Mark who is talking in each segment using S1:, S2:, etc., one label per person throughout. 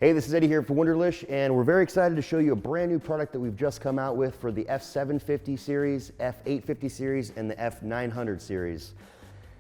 S1: Hey, this is Eddie here for Wunderlich, and we're very excited to show you a brand new product that we've just come out with for the F750 series, F850 series, and the F900 series.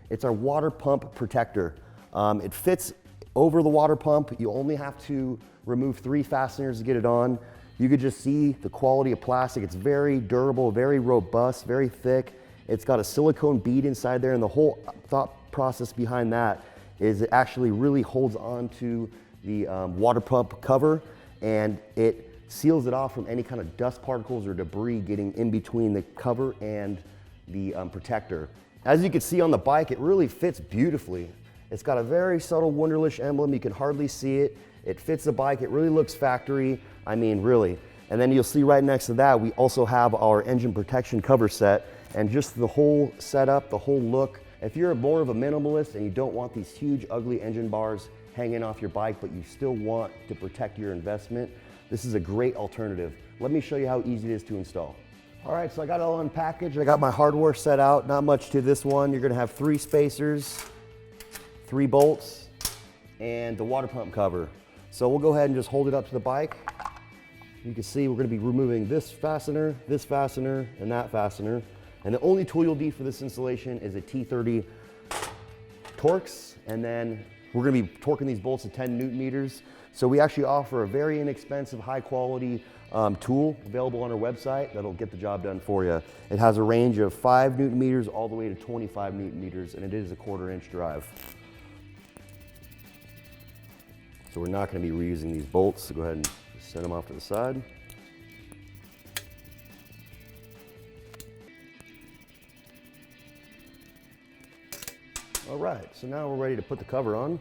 S1: It's our water pump protector. It fits over the water pump. You only have to remove 3 fasteners to get it on. You could just see the quality of plastic. It's very durable, very robust, very thick. It's got a silicone bead inside there, and the whole thought process behind that is it actually really holds on to the water pump cover, and it seals it off from any kind of dust particles or debris getting in between the cover and the protector. As you can see on the bike, it really fits beautifully. It's got a very subtle Wunderlich emblem. You can hardly see it. It fits the bike. It really looks factory. I mean, really. And then you'll see right next to that, we also have our engine protection cover set, and just the whole setup, the whole look. If you're more of a minimalist and you don't want these huge, ugly engine bars hanging off your bike, but you still want to protect your investment, this is a great alternative. Let me show you how easy it is to install. All right, so I got it all unpackaged. I got my hardware set out. Not much to this one. You're gonna have 3 spacers, 3 bolts, and the water pump cover. So we'll go ahead and just hold it up to the bike. You can see we're gonna be removing this fastener, and that fastener. And the only tool you'll need for this installation is a T30 Torx, and then we're gonna be torquing these bolts at 10 Newton meters. So we actually offer a very inexpensive, high quality tool available on our website that'll get the job done for you. It has a range of 5 Newton meters all the way to 25 Newton meters, and it is a 1/4 inch drive. So we're not gonna be reusing these bolts, so go ahead and set them off to the side. All right, so now we're ready to put the cover on.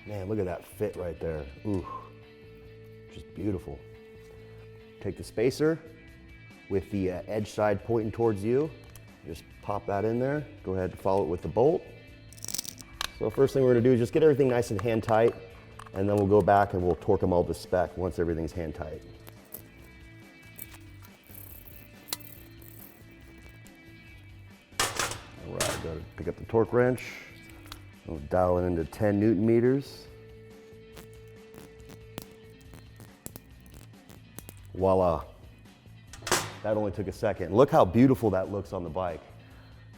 S1: Man, look at that fit right there. Ooh, just beautiful. Take the spacer with the edge side pointing towards you. Just pop that in there. Go ahead and follow it with the bolt. So first thing we're gonna do is just get everything nice and hand tight, and then we'll go back and we'll torque them all to spec once everything's hand tight. All right, gotta pick up the torque wrench. We'll dial it into 10 Newton meters. Voila. That only took a second. Look how beautiful that looks on the bike.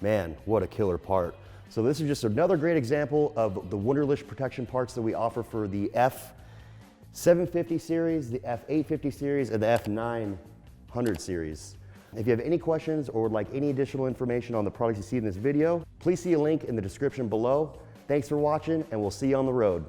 S1: Man, what a killer part. So this is just another great example of the Wunderlich protection parts that we offer for the F750 series, the F850 series, and the F900 series. If you have any questions or would like any additional information on the products you see in this video, please see a link in the description below. Thanks for watching, and we'll see you on the road.